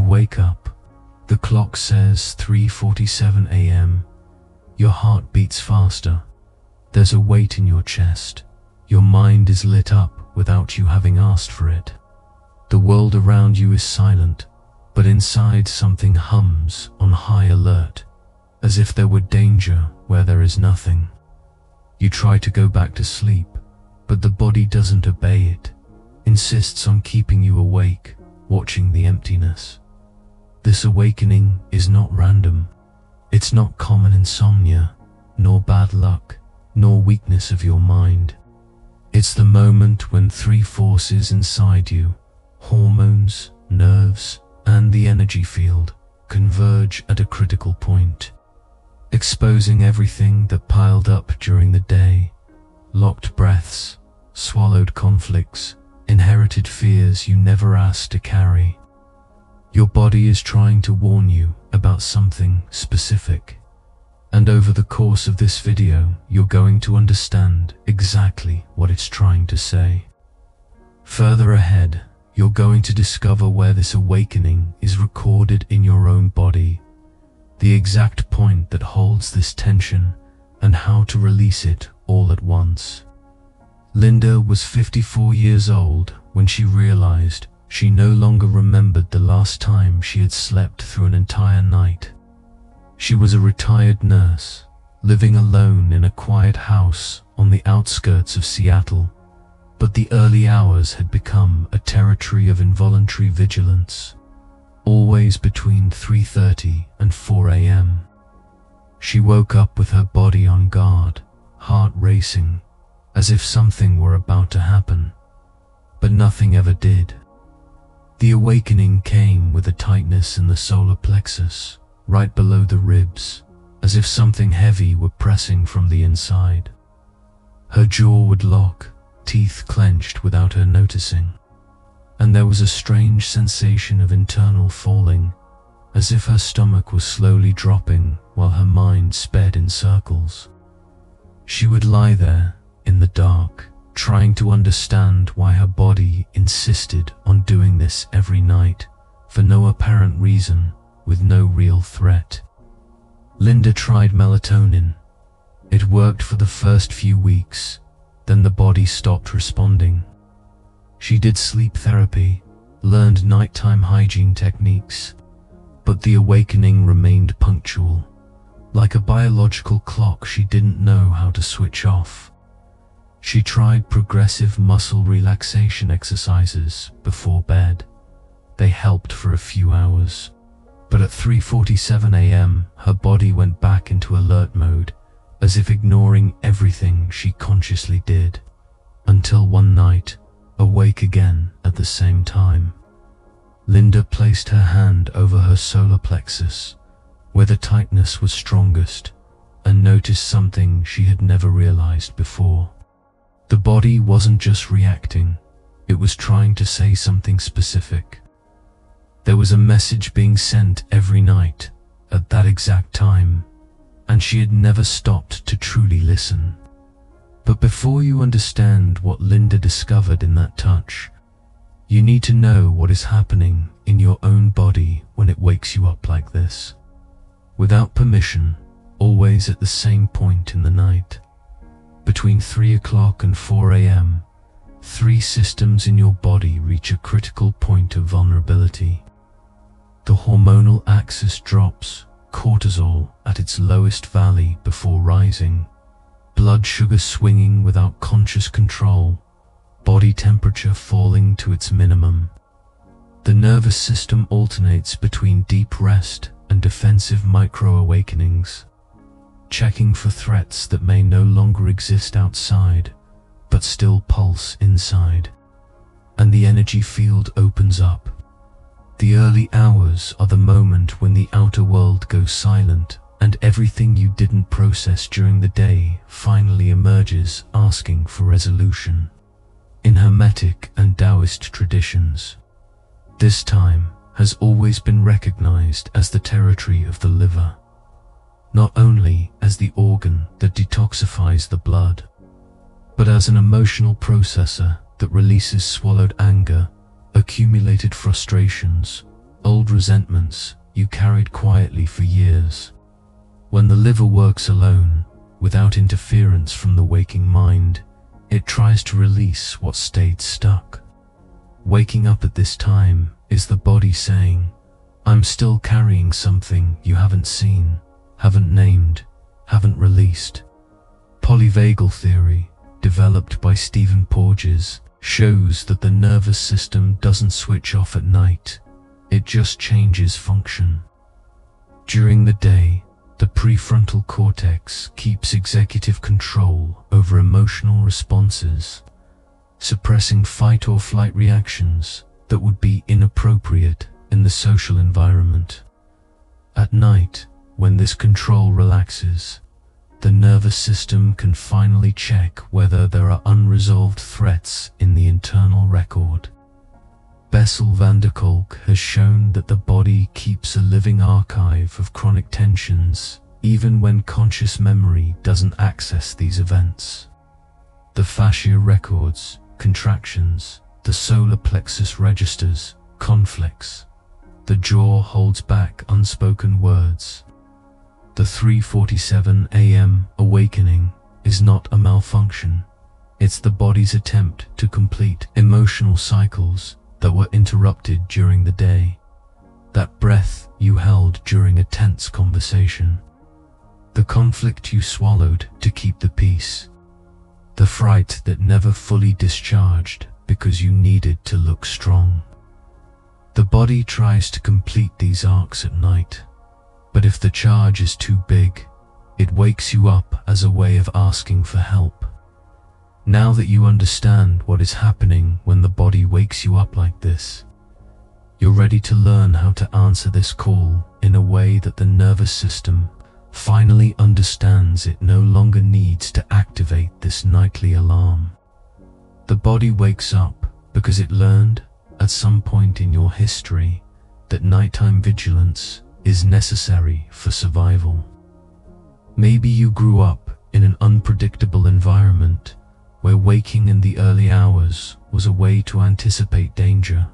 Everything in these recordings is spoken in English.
wake up. The clock says 3:47 a.m. Your heart beats faster. There's a weight in your chest. Your mind is lit up without you having asked for it. The world around you is silent, but inside something hums on high alert, as if there were danger where there is nothing. You try to go back to sleep, but the body doesn't obey it, insists on keeping you awake, watching the emptiness. This awakening is not random. It's not common insomnia, nor bad luck, nor weakness of your mind. It's the moment when three forces inside you, hormones, nerves, and the energy field, converge at a critical point, exposing everything that piled up during the day: locked breaths, swallowed conflicts, inherited fears you never asked to carry. Your body is trying to warn you about something specific, and over the course of this video, you're going to understand exactly what it's trying to say. Further ahead, you're going to discover where this awakening is recorded in your own body, the exact point that holds this tension, and how to release it all at once. Linda was 54 years old when she realized she no longer remembered the last time she had slept through an entire night. She was a retired nurse, living alone in a quiet house on the outskirts of Seattle, but the early hours had become a territory of involuntary vigilance, always between 3:30 and 4 a.m. She woke up with her body on guard, heart racing, as if something were about to happen, but nothing ever did. The awakening came with a tightness in the solar plexus, right below the ribs, as if something heavy were pressing from the inside. Her jaw would lock, teeth clenched without her noticing, and there was a strange sensation of internal falling, as if her stomach was slowly dropping while her mind sped in circles. She would lie there in the dark, trying to understand why her body insisted on doing this every night, for no apparent reason, with no real threat. Linda tried melatonin. It worked for the first few weeks, then the body stopped responding. She did sleep therapy, learned nighttime hygiene techniques, but the awakening remained punctual. Like a biological clock, she didn't know how to switch off. She tried progressive muscle relaxation exercises before bed. They helped for a few hours, but at 3:47 a.m., her body went back into alert mode, as if ignoring everything she consciously did, until one night, awake again at the same time. Linda placed her hand over her solar plexus, where the tightness was strongest, and noticed something she had never realized before. The body wasn't just reacting, it was trying to say something specific. There was a message being sent every night, at that exact time, and she had never stopped to truly listen. But before you understand what Linda discovered in that touch, you need to know what is happening in your own body when it wakes you up like this. Without permission, always at the same point in the night. Between 3 o'clock and 4 a.m., three systems in your body reach a critical point of vulnerability. The hormonal axis drops, cortisol at its lowest valley before rising, blood sugar swinging without conscious control, body temperature falling to its minimum. The nervous system alternates between deep rest and defensive micro-awakenings, checking for threats that may no longer exist outside, but still pulse inside. And the energy field opens up. The early hours are the moment when the outer world goes silent, and everything you didn't process during the day finally emerges, asking for resolution. In Hermetic and Taoist traditions, this time has always been recognized as the territory of the liver, not only as the organ that detoxifies the blood, but as an emotional processor that releases swallowed anger, accumulated frustrations, old resentments you carried quietly for years. When the liver works alone, without interference from the waking mind, it tries to release what stayed stuck. Waking up at this time is the body saying, "I'm still carrying something you haven't seen, haven't named, haven't released." Polyvagal theory, developed by Stephen Porges, shows that the nervous system doesn't switch off at night, it just changes function. During the day, the prefrontal cortex keeps executive control over emotional responses, suppressing fight or flight reactions that would be inappropriate in the social environment. At night, when this control relaxes, the nervous system can finally check whether there are unresolved threats in the internal record. Bessel van der Kolk has shown that the body keeps a living archive of chronic tensions, even when conscious memory doesn't access these events. The fascia records contractions, the solar plexus registers conflicts, the jaw holds back unspoken words. The 3:47 a.m. awakening is not a malfunction, it's the body's attempt to complete emotional cycles that were interrupted during the day. That breath you held during a tense conversation. The conflict you swallowed to keep the peace. The fright that never fully discharged because you needed to look strong. The body tries to complete these arcs at night, but if the charge is too big, it wakes you up as a way of asking for help. Now that you understand what is happening when the body wakes you up like this, you're ready to learn how to answer this call in a way that the nervous system finally understands it no longer needs to activate this nightly alarm. The body wakes up because it learned at some point in your history that nighttime vigilance is necessary for survival. Maybe you grew up in an unpredictable environment where waking in the early hours was a way to anticipate danger.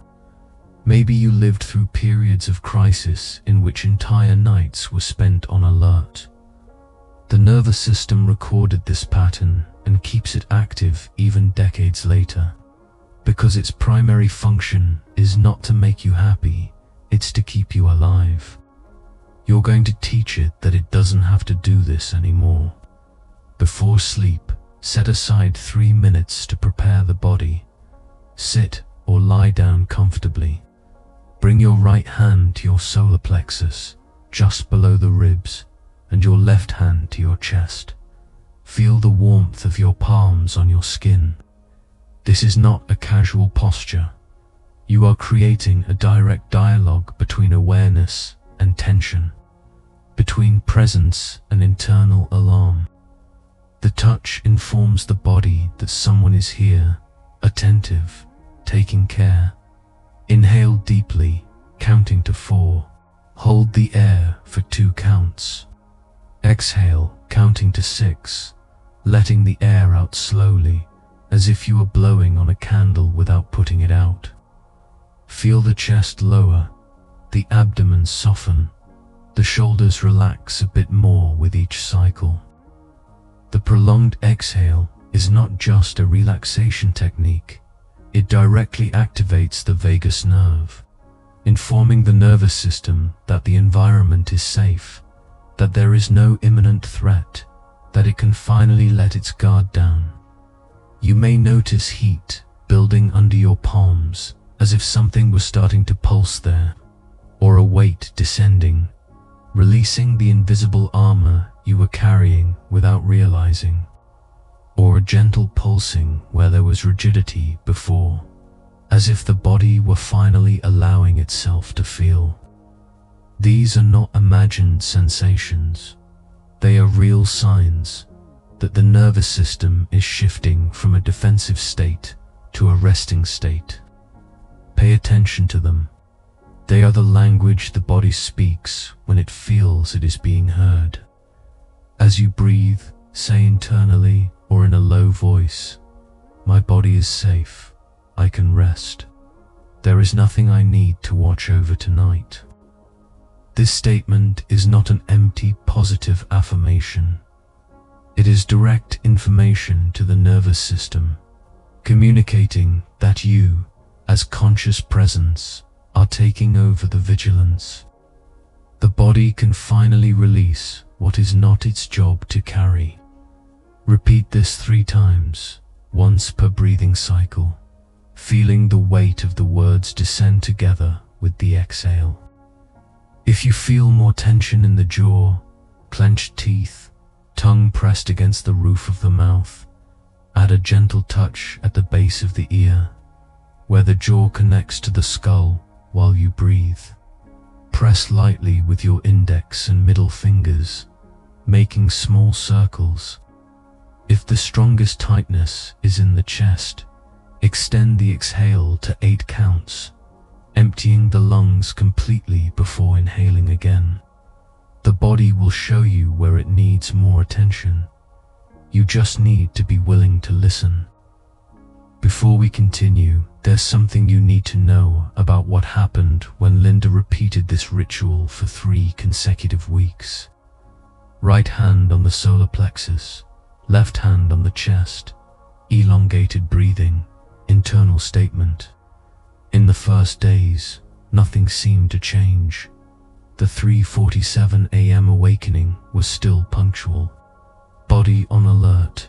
Maybe you lived through periods of crisis in which entire nights were spent on alert. The nervous system recorded this pattern and keeps it active even decades later, because its primary function is not to make you happy, it's to keep you alive. You're going to teach it that it doesn't have to do this anymore. Before sleep, set aside 3 minutes to prepare the body. Sit or lie down comfortably. Bring your right hand to your solar plexus, just below the ribs, and your left hand to your chest. Feel the warmth of your palms on your skin. This is not a casual posture. You are creating a direct dialogue between awareness and tension, between presence and internal alarm. The touch informs the body that someone is here, attentive, taking care. Inhale deeply, counting to 4. Hold the air for 2 counts. Exhale, counting to 6, letting the air out slowly, as if you were blowing on a candle without putting it out. Feel the chest lower, the abdomen soften, the shoulders relax a bit more with each cycle. The prolonged exhale is not just a relaxation technique, it directly activates the vagus nerve, informing the nervous system that the environment is safe, that there is no imminent threat, that it can finally let its guard down. You may notice heat building under your palms, as if something was starting to pulse there, or a weight descending, releasing the invisible armor you were carrying without realizing, or a gentle pulsing where there was rigidity before, as if the body were finally allowing itself to feel. These are not imagined sensations. They are real signs that the nervous system is shifting from a defensive state to a resting state. Pay attention to them. They are the language the body speaks when it feels it is being heard. As you breathe, say internally or in a low voice, "My body is safe, I can rest." There is nothing I need to watch over tonight. This statement is not an empty positive affirmation. It is direct information to the nervous system, communicating that you, as conscious presence, are taking over the vigilance. The body can finally release what is not its job to carry. Repeat this 3 times, once per breathing cycle, feeling the weight of the words descend together with the exhale. If you feel more tension in the jaw, clenched teeth, tongue pressed against the roof of the mouth, add a gentle touch at the base of the ear, where the jaw connects to the skull while you breathe. Press lightly with your index and middle fingers, making small circles. If the strongest tightness is in the chest, extend the exhale to 8 counts, emptying the lungs completely before inhaling again. The body will show you where it needs more attention. You just need to be willing to listen. Before we continue, there's something you need to know about what happened when Linda repeated this ritual for 3 consecutive weeks. Right hand on the solar plexus, left hand on the chest, elongated breathing, internal statement. In the first days, nothing seemed to change. The 3:47 a.m. awakening was still punctual. Body on alert,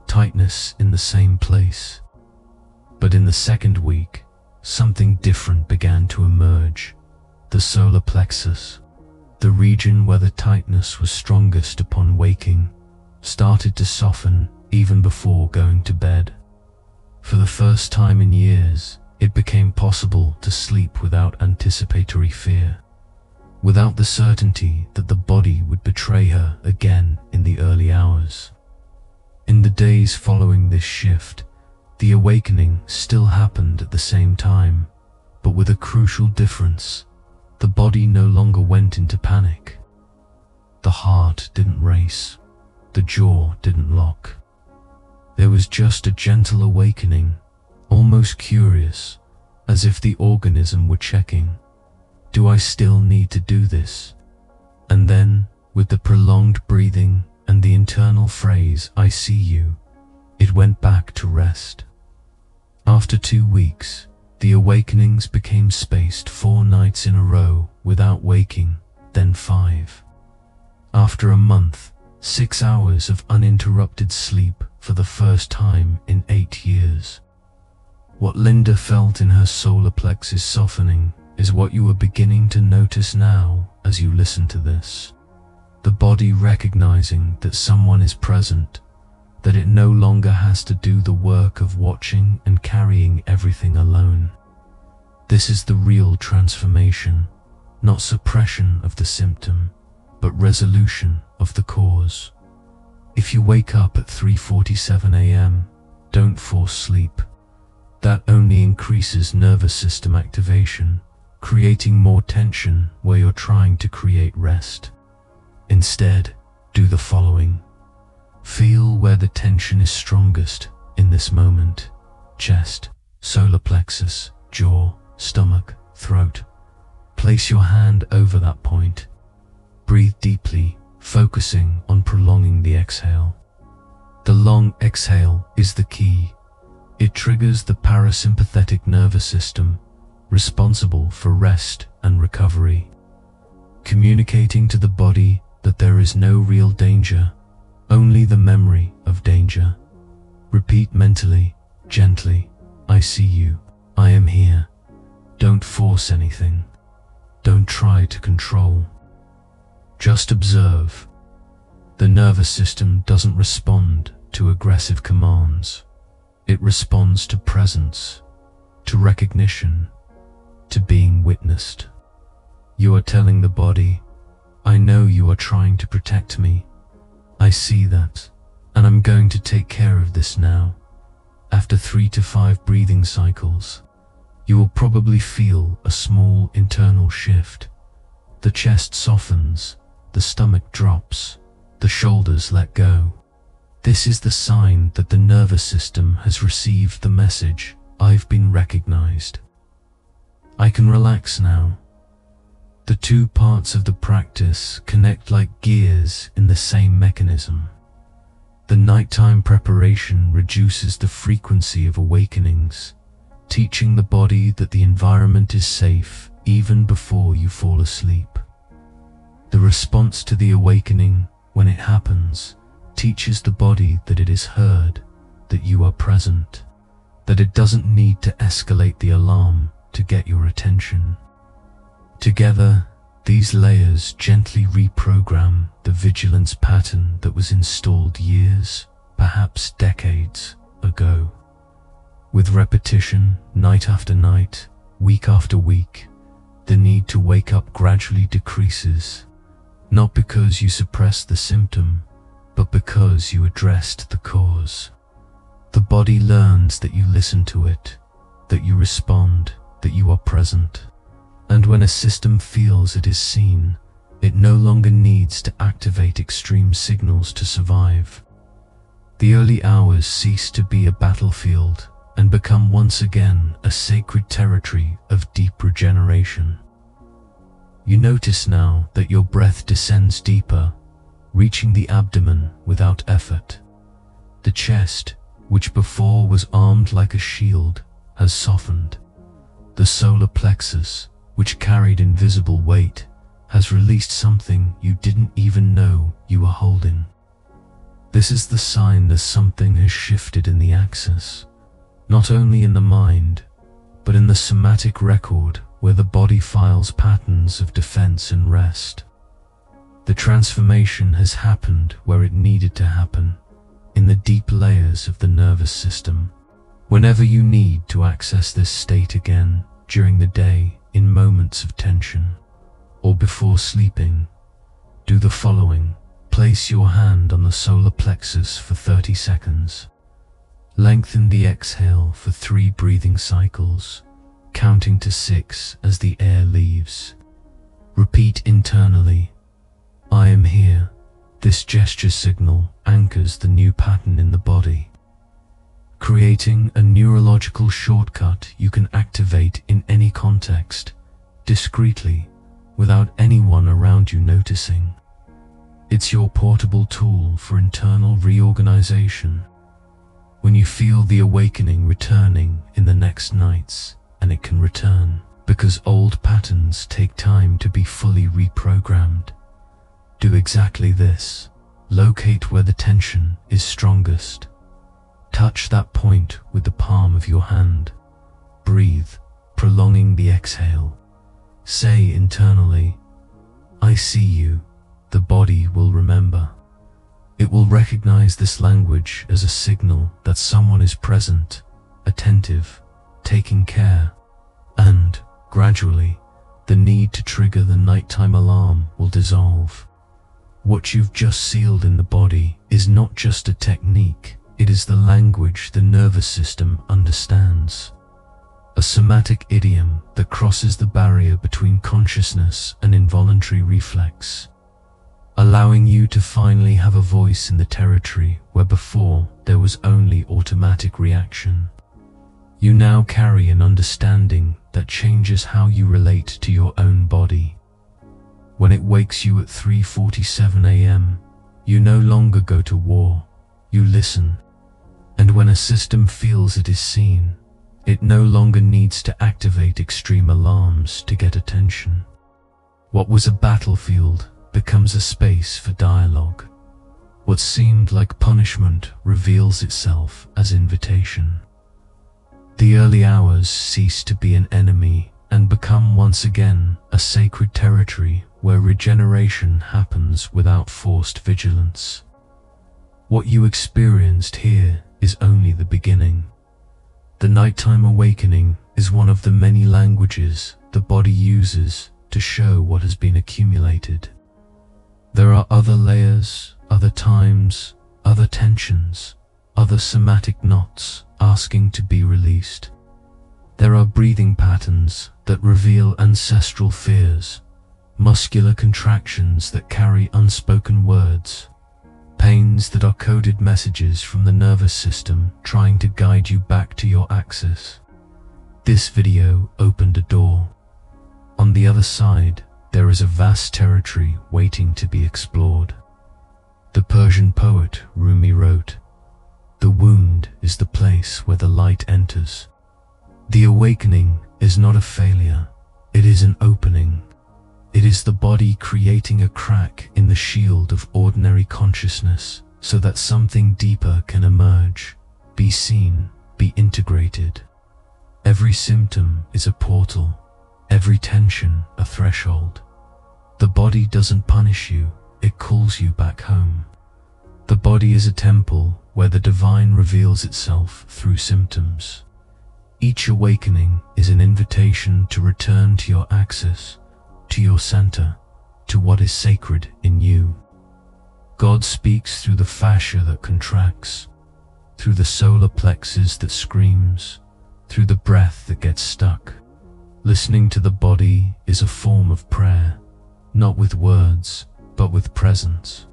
tightness in the same place. But in the second week, something different began to emerge. The solar plexus, the region where the tightness was strongest upon waking, started to soften even before going to bed. For the first time in years, it became possible to sleep without anticipatory fear, without the certainty that the body would betray her again in the early hours. In the days following this shift, the awakening still happened at the same time, but with a crucial difference. The body no longer went into panic. The heart didn't race. The jaw didn't lock. There was just a gentle awakening, almost curious, as if the organism were checking, do I still need to do this? And then, with the prolonged breathing and the internal phrase, I see you, it went back to rest. After 2 weeks, the awakenings became spaced 4 nights in a row without waking, then 5. After a month, 6 hours of uninterrupted sleep for the first time in 8 years. What Linda felt in her solar plexus softening is what you are beginning to notice now as you listen to this. The body recognizing that someone is present, that it no longer has to do the work of watching and carrying everything alone. This is the real transformation, not suppression of the symptom, but resolution of the cause. If you wake up at 3:47 a.m., don't force sleep. That only increases nervous system activation, creating more tension where you're trying to create rest. Instead, do the following. Feel where the tension is strongest in this moment: chest, solar plexus, jaw, stomach, throat. Place your hand over that point. Breathe deeply, focusing on prolonging the exhale. The long exhale is the key. It triggers the parasympathetic nervous system, responsible for rest and recovery, communicating to the body that there is no real danger, only the memory of danger. Repeat mentally, gently, I see you, I am here. Don't force anything. Don't try to control. Just observe. The nervous system doesn't respond to aggressive commands. It responds to presence, to recognition, to being witnessed. You are telling the body, I know you are trying to protect me. I see that, and I'm going to take care of this now. After 3 to 5 breathing cycles, you will probably feel a small internal shift. The chest softens, the stomach drops, the shoulders let go. This is the sign that the nervous system has received the message, I've been recognized. I can relax now. The two parts of the practice connect like gears in the same mechanism. The nighttime preparation reduces the frequency of awakenings, teaching the body that the environment is safe even before you fall asleep. The response to the awakening, when it happens, teaches the body that it is heard, that you are present, that it doesn't need to escalate the alarm to get your attention. Together, these layers gently reprogram the vigilance pattern that was installed years, perhaps decades ago. With repetition, night after night, week after week, the need to wake up gradually decreases, not because you suppressed the symptom, but because you addressed the cause. The body learns that you listen to it, that you respond, that you are present. And when a system feels it is seen, it no longer needs to activate extreme signals to survive. The early hours cease to be a battlefield and become once again a sacred territory of deep regeneration. You notice now that your breath descends deeper, reaching the abdomen without effort. The chest, which before was armed like a shield, has softened. The solar plexus, which carried invisible weight, has released something you didn't even know you were holding. This is the sign that something has shifted in the axis, not only in the mind, but in the somatic record where the body files patterns of defense and rest. The transformation has happened where it needed to happen, in the deep layers of the nervous system. Whenever you need to access this state again during the day, in moments of tension, or before sleeping, do the following. Place your hand on the solar plexus for 30 seconds. Lengthen the exhale for 3 breathing cycles, counting to 6 as the air leaves. Repeat internally, I am here. This gesture signal anchors the new pattern in the body, creating a neurological shortcut you can activate in any context, discreetly, without anyone around you noticing. It's your portable tool for internal reorganization. When you feel the awakening returning in the next nights, and it can return, because old patterns take time to be fully reprogrammed, do exactly this. Locate where the tension is strongest. Touch that point with the palm of your hand. Breathe, prolonging the exhale. Say internally, I see you. The body will remember. It will recognize this language as a signal that someone is present, attentive, taking care, and, gradually, the need to trigger the nighttime alarm will dissolve. What you've just sealed in the body is not just a technique, it is the language the nervous system understands. A somatic idiom that crosses the barrier between consciousness and involuntary reflex, allowing you to finally have a voice in the territory where before there was only automatic reaction. You now carry an understanding that changes how you relate to your own body. When it wakes you at 3:47 a.m., you no longer go to war, you listen. And when a system feels it is seen, it no longer needs to activate extreme alarms to get attention. What was a battlefield becomes a space for dialogue. What seemed like punishment reveals itself as invitation. The early hours cease to be an enemy and become once again a sacred territory where regeneration happens without forced vigilance. What you experienced here is only the beginning. The nighttime awakening is one of the many languages the body uses to show what has been accumulated. There are other layers, other times, other tensions, other somatic knots asking to be released. There are breathing patterns that reveal ancestral fears, muscular contractions that carry unspoken words, pains that are coded messages from the nervous system trying to guide you back to your axis. This video opened a door. On the other side, there is a vast territory waiting to be explored. The Persian poet Rumi wrote, "The wound is the place where the light enters." The awakening is not a failure, it is an opening. It is the body creating a crack in the shield of ordinary consciousness so that something deeper can emerge, be seen, be integrated. Every symptom is a portal, every tension a threshold. The body doesn't punish you, it calls you back home. The body is a temple where the divine reveals itself through symptoms. Each awakening is an invitation to return to your axis, to your center, to what is sacred in you. God speaks through the fascia that contracts, through the solar plexus that screams, through the breath that gets stuck. Listening to the body is a form of prayer, not with words, but with presence.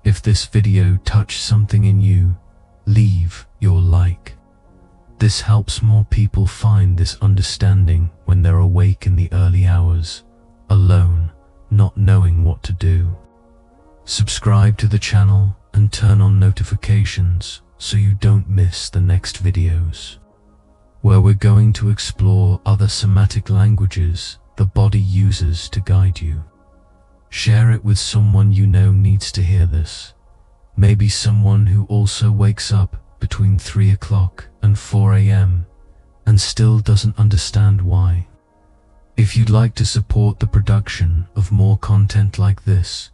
If this video touched something in you, leave your like. This helps more people find this understanding when they're awake in the early hours, alone, not knowing what to do. Subscribe to the channel and turn on notifications so you don't miss the next videos, where we're going to explore other somatic languages the body uses to guide you. Share it with someone you know needs to hear this. Maybe someone who also wakes up between 3 o'clock and 4 a.m. and still doesn't understand why. If you'd like to support the production of more content like this,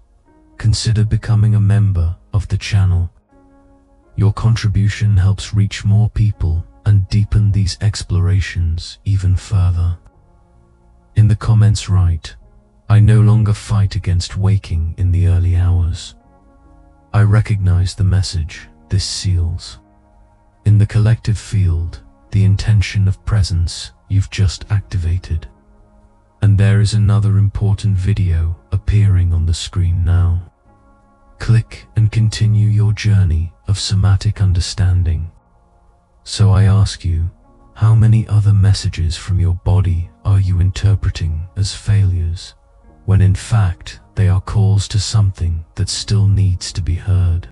consider becoming a member of the channel. Your contribution helps reach more people and deepen these explorations even further. In the comments write, "I no longer fight against waking in the early hours. I recognize the message this seals." In the collective field, the intention of presence you've just activated. And there is another important video appearing on the screen now. Click and continue your journey of somatic understanding. So I ask you, how many other messages from your body are you interpreting as failures, when in fact they are calls to something that still needs to be heard?